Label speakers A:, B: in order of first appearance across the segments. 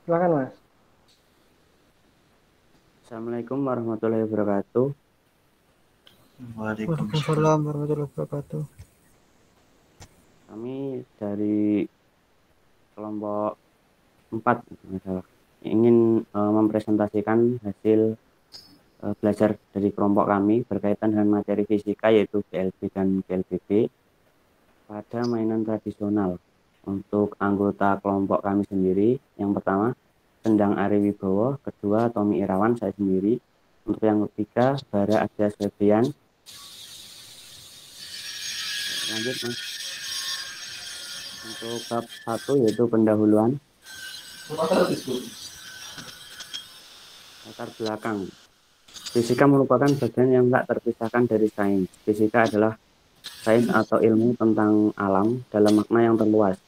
A: Silakan Mas.
B: Assalamualaikum warahmatullahi wabarakatuh.
C: Waalaikumsalam.
A: Waalaikumsalam warahmatullahi wabarakatuh.
B: Kami dari kelompok 4 ingin mempresentasikan hasil belajar dari kelompok kami berkaitan dengan materi fisika yaitu GLB dan GLBB pada mainan tradisional. Untuk anggota kelompok kami sendiri, yang pertama Sendang Ari Wibowo, kedua Tommy Irawan, saya sendiri. Untuk yang ketiga Bara Adya Febrian. Lanjut Mas. Untuk bab 1 yaitu pendahuluan. Latar belakang. Fisika merupakan bagian yang tak terpisahkan dari sains. Fisika adalah sains atau ilmu tentang alam dalam makna yang terluas.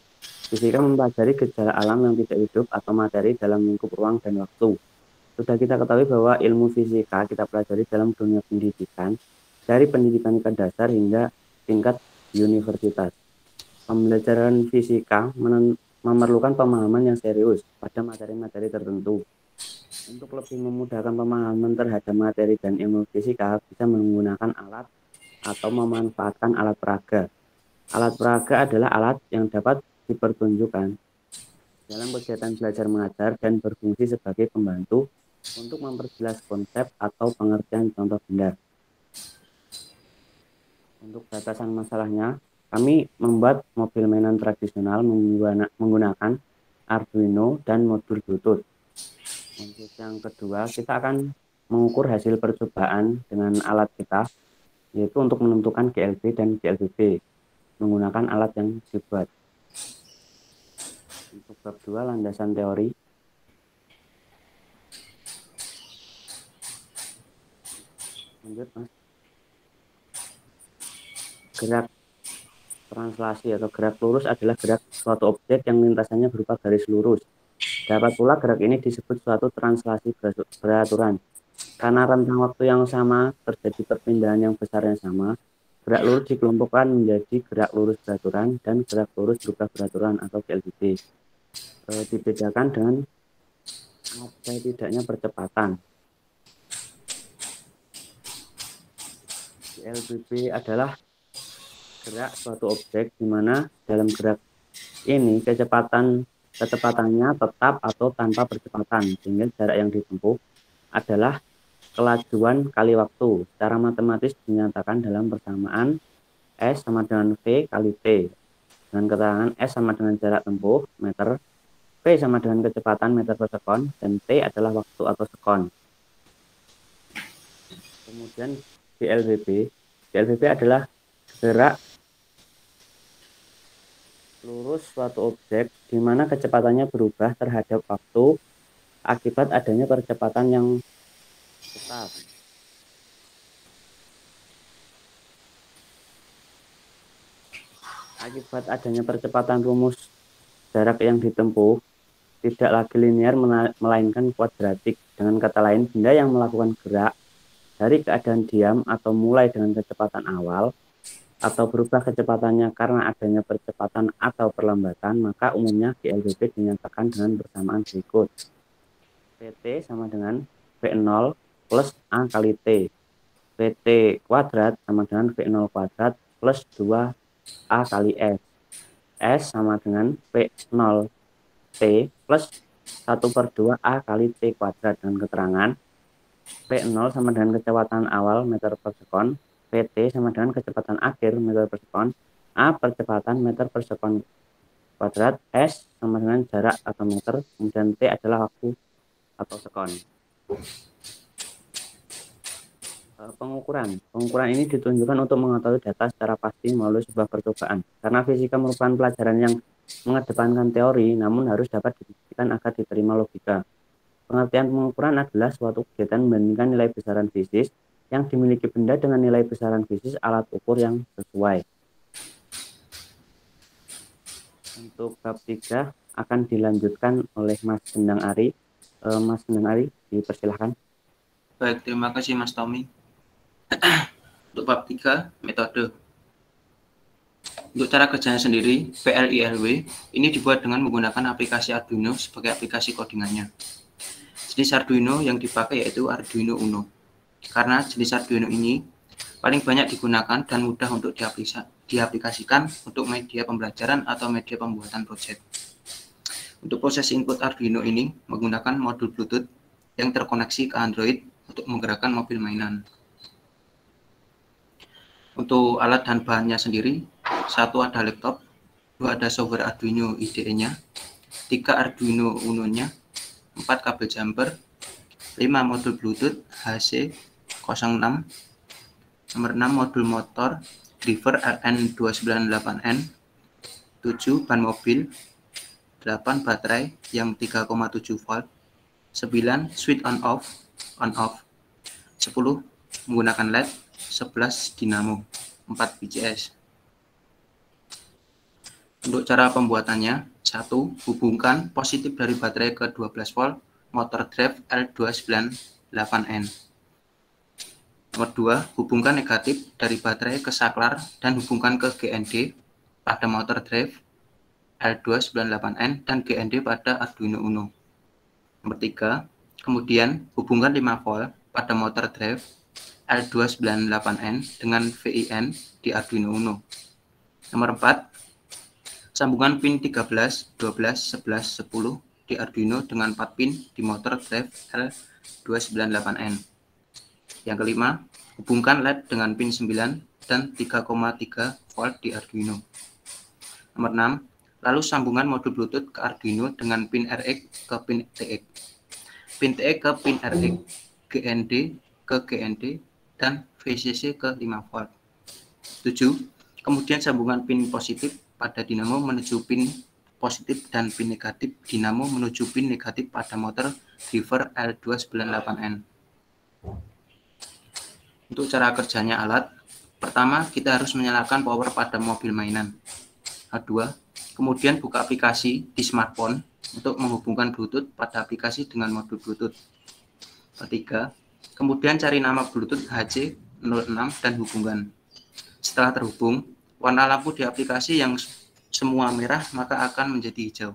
B: Fisika mempelajari gejala alam yang tidak hidup atau materi dalam lingkup ruang dan waktu. Sudah kita ketahui bahwa ilmu fisika kita pelajari dalam dunia pendidikan, dari pendidikan tingkat dasar hingga tingkat universitas. Pembelajaran fisika memerlukan pemahaman yang serius pada materi-materi tertentu. Untuk lebih memudahkan pemahaman terhadap materi dan ilmu fisika, bisa menggunakan alat atau memanfaatkan alat peraga. Alat peraga adalah alat yang dapat dipertunjukkan dalam kegiatan belajar mengajar dan berfungsi sebagai pembantu untuk memperjelas konsep atau pengertian contoh benda. Untuk batasan masalahnya, kami membuat mobil mainan tradisional menggunakan Arduino dan modul Bluetooth. Untuk yang kedua, kita akan mengukur hasil percobaan dengan alat kita, yaitu untuk menentukan GLB dan GLBB menggunakan alat yang dibuat. Untuk bab 2, landasan teori. Lanjut, Mas. Gerak translasi atau gerak lurus adalah gerak suatu objek yang lintasannya berupa garis lurus. Dapat pula gerak ini disebut suatu translasi beraturan. Karena rentang waktu yang sama terjadi perpindahan yang besar yang sama, gerak lurus dikelompokkan menjadi gerak lurus beraturan dan gerak lurus berubah beraturan atau GLBB. Dibedakan dengan ada tidaknya percepatan. GLBB adalah gerak suatu objek di mana dalam gerak ini kecepatannya tetap atau tanpa percepatan, sehingga jarak yang ditempuh adalah kelajuan kali waktu. Secara matematis dinyatakan dalam persamaan S sama dengan V kali T. Dengan keterangan S sama dengan jarak tempuh meter, V sama dengan kecepatan meter per sekon, dan T adalah waktu atau sekon. Kemudian GLBB. GLBB adalah gerak lurus suatu objek di mana kecepatannya berubah terhadap waktu akibat adanya percepatan yang tetap. Akibat adanya percepatan rumus jarak yang ditempuh tidak lagi linear melainkan kuadratik. Dengan kata lain, benda yang melakukan gerak dari keadaan diam atau mulai dengan kecepatan awal atau berubah kecepatannya karena adanya percepatan atau perlambatan, maka umumnya GLBB dinyatakan dengan persamaan berikut. PT sama dengan V0 plus A kali T. PT kuadrat sama dengan V0 kuadrat plus 2A kali S. S sama dengan V0 T plus 1/2A kali T kuadrat. Dengan keterangan V0 sama dengan kecepatan awal meter per sekon, VT sama dengan kecepatan akhir meter per sekon, A percepatan meter per sekon kuadrat, S sama dengan jarak atau meter, kemudian T adalah waktu atau sekon. Pengukuran ini ditunjukkan untuk mengetahui data secara pasti melalui sebuah percobaan. Karena fisika merupakan pelajaran yang mengedepankan teori, namun harus dapat dibuktikan agar diterima logika. Pengertian pengukuran adalah suatu kegiatan membandingkan nilai besaran fisis yang dimiliki benda dengan nilai besaran fisis alat ukur yang sesuai. Untuk bab 3 akan dilanjutkan oleh Mas Sendang Ari. Mas Sendang Ari, dipersilahkan.
C: Baik, terima kasih Mas Tommy. Untuk bab 3, metode. Untuk cara kerjanya sendiri, PLILW ini dibuat dengan menggunakan aplikasi Arduino sebagai aplikasi codingannya. Jenis Arduino yang dipakai yaitu Arduino Uno. Karena jenis Arduino ini paling banyak digunakan dan mudah untuk diaplikasikan untuk media pembelajaran atau media pembuatan proyek. Untuk proses input Arduino ini menggunakan modul Bluetooth yang terkoneksi ke Android untuk menggerakkan mobil mainan. Untuk alat dan bahannya sendiri, 1 ada laptop, 2 ada software Arduino IDE-nya, 3 Arduino Uno-nya, 4 kabel jumper, 5 modul Bluetooth HC06, nomor 6 modul motor driver RN298N, 7 ban mobil, 8 baterai yang 3,7 volt, 9 switch on off, 10 menggunakan LED, 11 dinamo, 4 BCS. Untuk cara pembuatannya, 1. Hubungkan positif dari baterai ke 12 volt motor drive L298N. Nomor 2. Hubungkan negatif dari baterai ke saklar dan hubungkan ke GND pada motor drive L298N dan GND pada Arduino Uno. Nomor 3. Kemudian hubungkan 5 volt pada motor drive L298N dengan VIN di Arduino Uno. Nomor 4. Sambungan pin 13, 12, 11, 10 di Arduino dengan 4 pin di motor drive L298N. Yang kelima, hubungkan LED dengan pin 9 dan 3,3 volt di Arduino. Nomor 6. Lalu sambungan modul Bluetooth ke Arduino dengan pin RX ke pin TX. Pin TX ke pin RX, GND ke GND, dan VCC ke 5 volt. 7. Kemudian sambungan pin positif pada dinamo menuju pin positif dan pin negatif dinamo menuju pin negatif pada motor driver L298N. Untuk cara kerjanya alat, pertama kita harus menyalakan power pada mobil mainan. Kedua, kemudian buka aplikasi di smartphone untuk menghubungkan Bluetooth pada aplikasi dengan modul Bluetooth. Ketiga, kemudian cari nama Bluetooth HC06 dan hubungkan. Setelah terhubung, warna lampu di aplikasi yang semua merah maka akan menjadi hijau.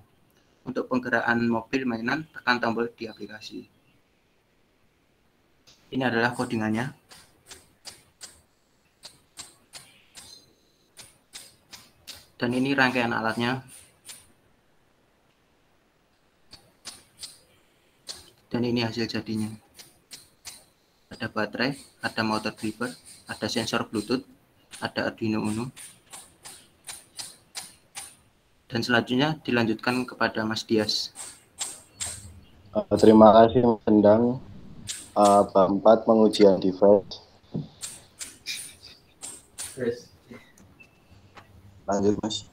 C: Untuk penggerakkan mobil mainan, tekan tombol di aplikasi. Ini adalah codingannya. Dan ini rangkaian alatnya. Dan ini hasil jadinya. Ada baterai, ada motor driver, ada sensor Bluetooth, ada Arduino Uno. Dan selanjutnya dilanjutkan kepada Mas Dias.
A: Terima kasih Mas Endang. Bab 4 pengujian device. Lanjut Mas.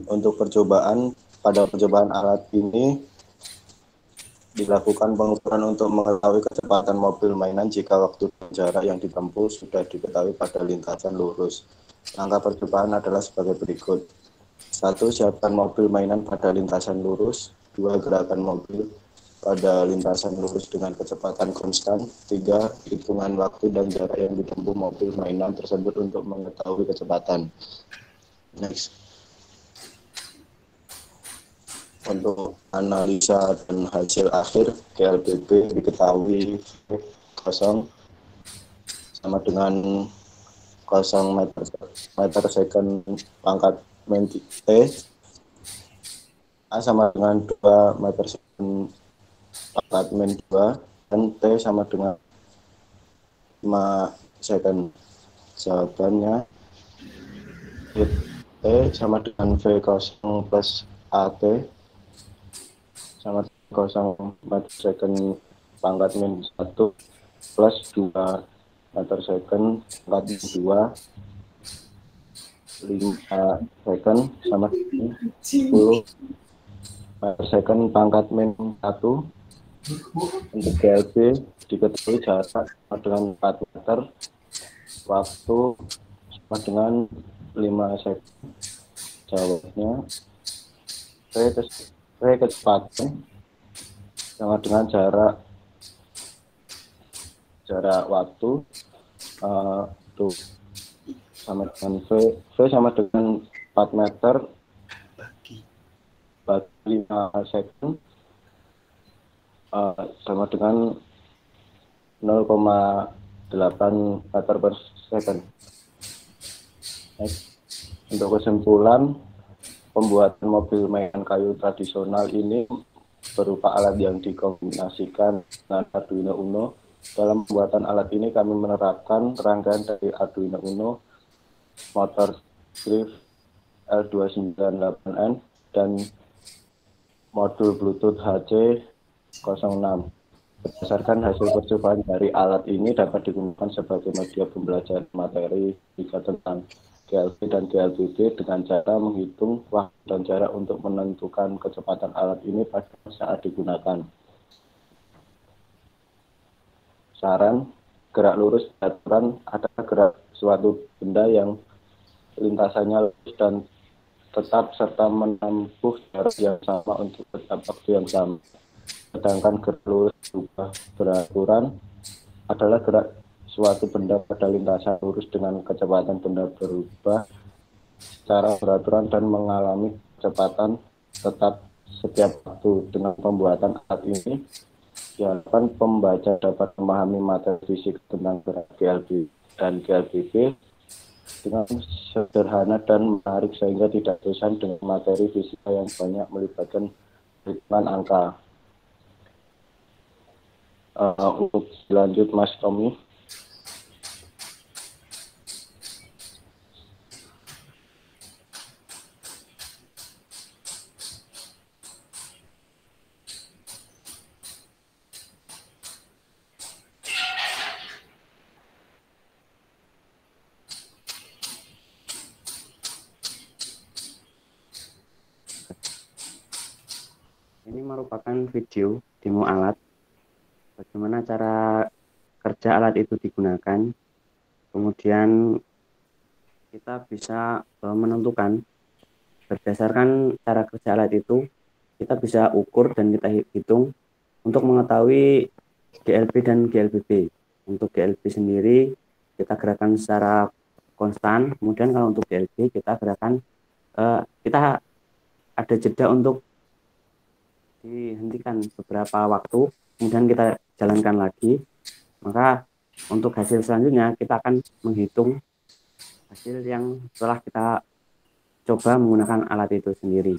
A: Untuk percobaan, pada percobaan alat ini dilakukan pengukuran untuk mengetahui kecepatan mobil mainan jika waktu dan jarak yang ditempuh sudah diketahui pada lintasan lurus. Langkah percobaan adalah sebagai berikut. 1. Siapkan mobil mainan pada lintasan lurus. 2. Gerakan mobil pada lintasan lurus dengan kecepatan konstan. 3. Hitungan waktu dan jarak yang ditempuh mobil mainan tersebut untuk mengetahui kecepatan. Next. Untuk analisa dan hasil akhir, GLBB diketahui 0 sama dengan 0 meter second pangkat min T, A sama dengan 2 meter second pangkat min 2, dan T sama dengan 5 second. Jawabannya T sama dengan V0 plus AT sama 0 meter second pangkat min 1 plus 2 meter second pangkat min 2, 5 second sama 10 meter second pangkat min 1. Untuk GLB diketahui jarak sama dengan 4 meter, waktu sama dengan 5 second. Jawabnya kecepatan sama dengan jarak waktu tuh sama dengan V sama dengan 4 meter bagi 5 second sama dengan 0,8 meter per second. Untuk kesimpulan, pembuatan mobil mainan kayu tradisional ini berupa alat yang dikombinasikan dengan Arduino Uno. Dalam pembuatan alat ini kami menerapkan rangkaian dari Arduino Uno, motor drive L298N, dan modul Bluetooth HC06. Berdasarkan hasil percobaan dari alat ini dapat digunakan sebagai media pembelajaran materi jika tentang GLB dan GLBB dengan cara menghitung waktu dan jarak untuk menentukan kecepatan alat ini pada saat digunakan. Saran, gerak lurus beraturan adalah gerak suatu benda yang lintasannya lurus dan tetap serta menempuh jarak yang sama untuk tetap waktu yang sama. Sedangkan gerak lurus beraturan adalah gerak suatu benda pada lintasan lurus dengan kecepatan benda berubah secara beraturan dan mengalami kecepatan tetap setiap waktu. Dengan pembuatan alat ini, diharapkan pembaca dapat memahami materi fisik tentang gerak GLB dan GLBB dengan sederhana dan menarik sehingga tidak bosan dengan materi fisika yang banyak melibatkan hitungan angka. Untuk lanjut Mas Tommy.
B: Ini merupakan video demo alat, bagaimana cara kerja alat itu digunakan. Kemudian kita bisa menentukan berdasarkan cara kerja alat itu, kita bisa ukur dan kita hitung untuk mengetahui GLB dan GLBB. Untuk GLB sendiri kita gerakan secara konstan, kemudian kalau untuk GLB kita gerakan kita ada jeda untuk dihentikan beberapa waktu, kemudian kita jalankan lagi. Maka untuk hasil selanjutnya kita akan menghitung hasil yang setelah kita coba menggunakan alat itu sendiri.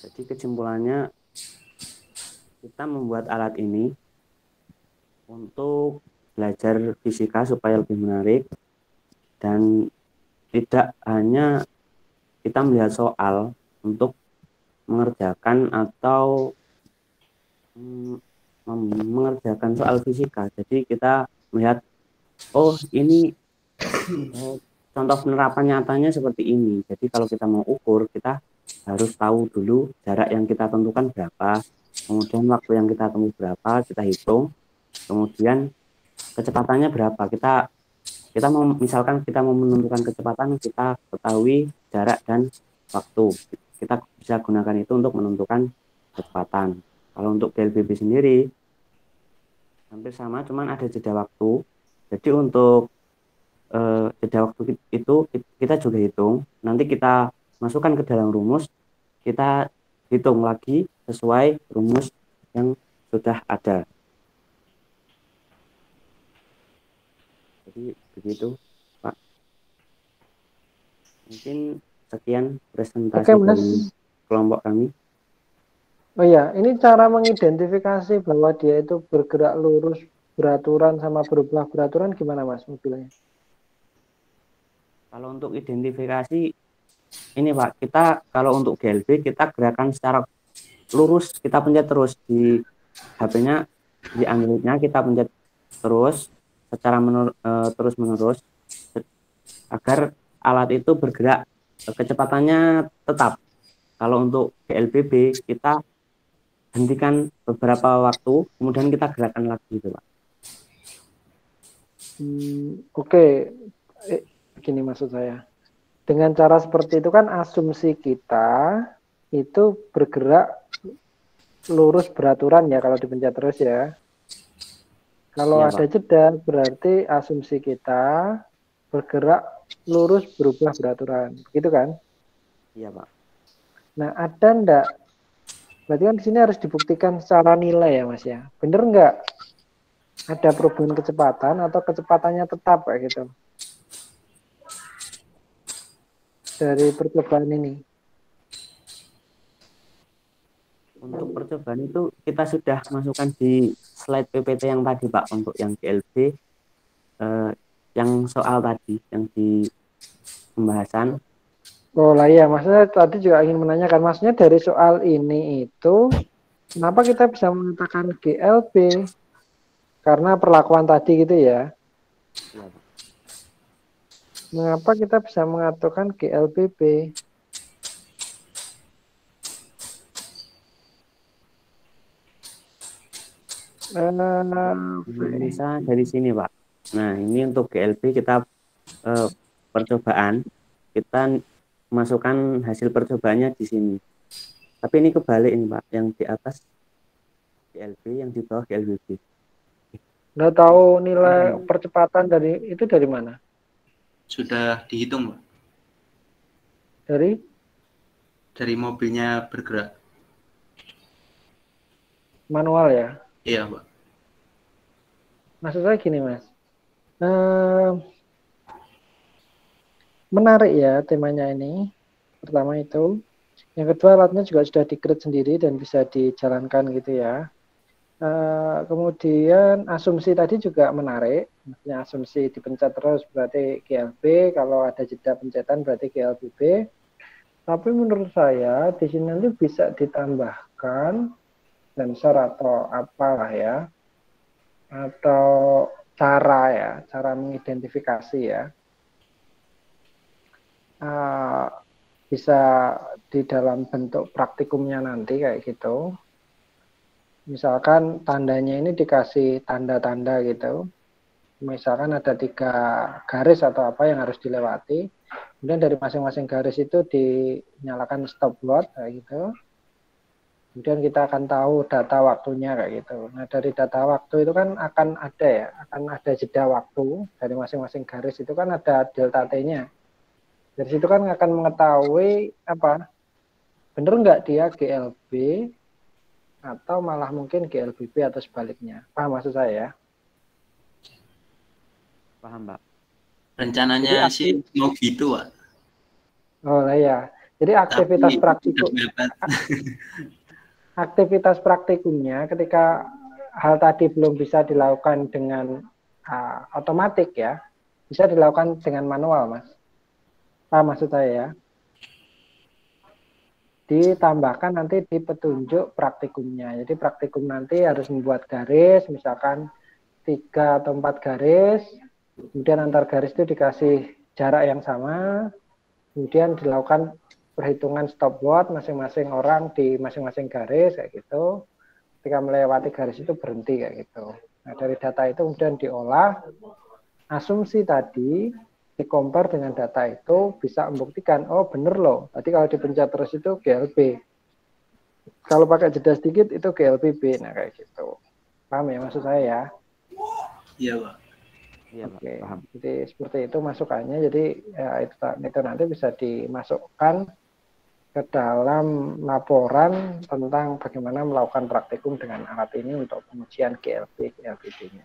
B: Jadi kesimpulannya, kita membuat alat ini untuk belajar fisika supaya lebih menarik dan tidak hanya kita melihat soal untuk mengerjakan atau mengerjakan soal fisika. Jadi kita melihat, oh ini contoh penerapan nyatanya seperti ini. Jadi kalau kita mau ukur, kita harus tahu dulu jarak yang kita tentukan berapa, kemudian waktu yang kita tempuh berapa, kita hitung, kemudian kecepatannya berapa. Kita mau, misalkan kita mau menentukan kecepatan, kita ketahui jarak dan waktu. Kita bisa gunakan itu untuk menentukan kecepatan. Kalau untuk GLBB sendiri hampir sama, cuman ada jeda waktu. Jadi untuk jeda waktu itu kita juga hitung. Nanti kita masukkan ke dalam rumus, kita hitung lagi sesuai rumus yang sudah ada. Jadi begitu, Pak. Mungkin sekian presentasi dari kelompok kami.
D: Oh iya, ini cara mengidentifikasi bahwa dia itu bergerak lurus beraturan sama berubah beraturan gimana Mas mobilnya?
B: Kalau untuk identifikasi ini Pak, kita kalau untuk GLB kita gerakan secara lurus, kita pencet terus di HP-nya, di Android-nya kita pencet terus secara terus menerus agar alat itu bergerak kecepatannya tetap. Kalau untuk GLBB kita hentikan beberapa waktu, kemudian kita gerakan lagi gitu Pak.
D: Oke. Begini maksud saya. Dengan cara seperti itu kan asumsi kita itu bergerak lurus beraturan ya kalau dipencet terus ya. Kalau
B: Iya,
D: ada
B: Pak.
D: jeda, berarti asumsi kita bergerak lurus berubah beraturan. Begitu kan?
B: Iya, Pak.
D: Nah, ada enggak? Berarti kan di sini harus dibuktikan secara nilai ya, Mas ya. Bener enggak? Ada perubahan kecepatan atau kecepatannya tetap kayak gitu dari percobaan ini.
B: Untuk percobaan itu kita sudah masukkan di slide PPT yang tadi, Pak, untuk yang GLB, yang soal tadi, yang di pembahasan.
D: Oh lah ya, maksudnya tadi juga ingin menanyakan, maksudnya dari soal ini itu, kenapa kita bisa mengatakan GLB? Karena perlakuan tadi gitu ya.
B: Iya, Pak.
D: Mengapa kita bisa mengatakan GLBB?
B: Bisa dari sini, Pak. Nah, ini untuk GLB kita percobaan, kita masukkan hasil percobaannya di sini. Tapi ini kebalik ini, Pak, yang di atas GLB, yang di bawah GLBB.
D: Nggak tahu nilai percepatan dari itu dari mana?
C: Sudah dihitung, Pak.
D: Dari
C: mobilnya bergerak.
D: manual ya?
C: Iya, Pak.
D: Maksud saya gini, Mas. Menarik ya temanya ini. Pertama itu. Yang kedua, alatnya juga sudah di-create sendiri dan bisa dijalankan gitu ya. Kemudian asumsi tadi juga menarik. Maksudnya asumsi dipencet terus berarti GLB, kalau ada jeda pencetan berarti GLBB. Tapi menurut saya di sini nanti bisa ditambahkan sensor atau apalah ya, atau cara mengidentifikasi ya. Bisa di dalam bentuk praktikumnya nanti kayak gitu. Misalkan tandanya ini dikasih tanda-tanda gitu. Misalkan ada 3 garis atau apa yang harus dilewati. Kemudian dari masing-masing garis itu dinyalakan stopwatch kayak gitu. Kemudian kita akan tahu data waktunya kayak gitu. Nah, dari data waktu itu kan akan ada jeda waktu dari masing-masing garis itu kan ada delta T-nya. Dari situ kan akan mengetahui bener nggak dia GLB atau malah mungkin GLBB atau sebaliknya. Paham maksud saya ya?
B: Paham, Pak.
C: Rencananya sih mau gitu, Pak.
D: Oh ya. Jadi aktivitas praktikumnya ketika hal tadi belum bisa dilakukan dengan otomatis ya, bisa dilakukan dengan manual, Mas. Paham maksud saya ya? Ditambahkan nanti di petunjuk praktikumnya. Jadi praktikum nanti harus membuat garis, misalkan 3 atau 4 garis, kemudian antar garis itu dikasih jarak yang sama, kemudian dilakukan perhitungan stopwatch masing-masing orang di masing-masing garis kayak gitu. Ketika melewati garis itu berhenti kayak gitu. Nah, dari data itu kemudian diolah, asumsi tadi di-compare dengan data itu bisa membuktikan, oh bener loh, tadi kalau dipencet terus itu GLB. Kalau pakai jeda sedikit itu GLBB, nah kayak gitu. Paham ya maksud saya ya?
C: Iya, Pak.
B: Iya, Pak.
D: Oke.
B: Paham.
D: Jadi seperti itu masukannya, jadi ya, itu nanti bisa dimasukkan ke dalam laporan tentang bagaimana melakukan praktikum dengan alat ini untuk pengujian GLB, GLBB-nya.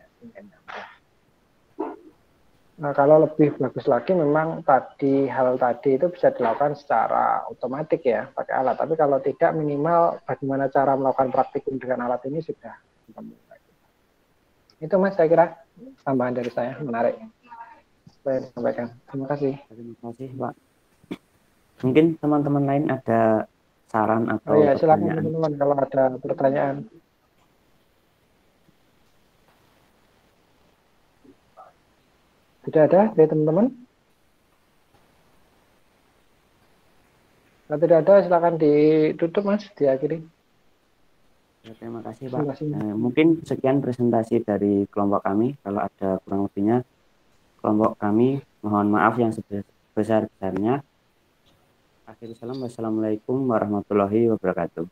D: Nah, kalau lebih bagus lagi memang hal tadi itu bisa dilakukan secara otomatis ya pakai alat. Tapi kalau tidak minimal bagaimana cara melakukan praktikum dengan alat ini sudah ketemu. Itu Mas saya kira tambahan dari saya menarik. Saya sampaikan. Terima kasih.
B: Terima kasih, Pak. Mungkin teman-teman lain ada saran atau
D: Silakan
B: pertanyaan.
D: teman-teman kalau ada pertanyaan. Tidak ada dari teman-teman? Kalau tidak ada, silakan ditutup Mas, diakhiri.
B: Ya, terima kasih, Pak. Mungkin sekian presentasi dari kelompok kami. Kalau ada kurang lebihnya, kelompok kami mohon maaf yang sebesar-besarnya. Akhirul salam, wassalamualaikum warahmatullahi wabarakatuh.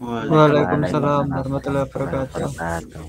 E: Waalaikumsalam warahmatullahi wabarakatuh.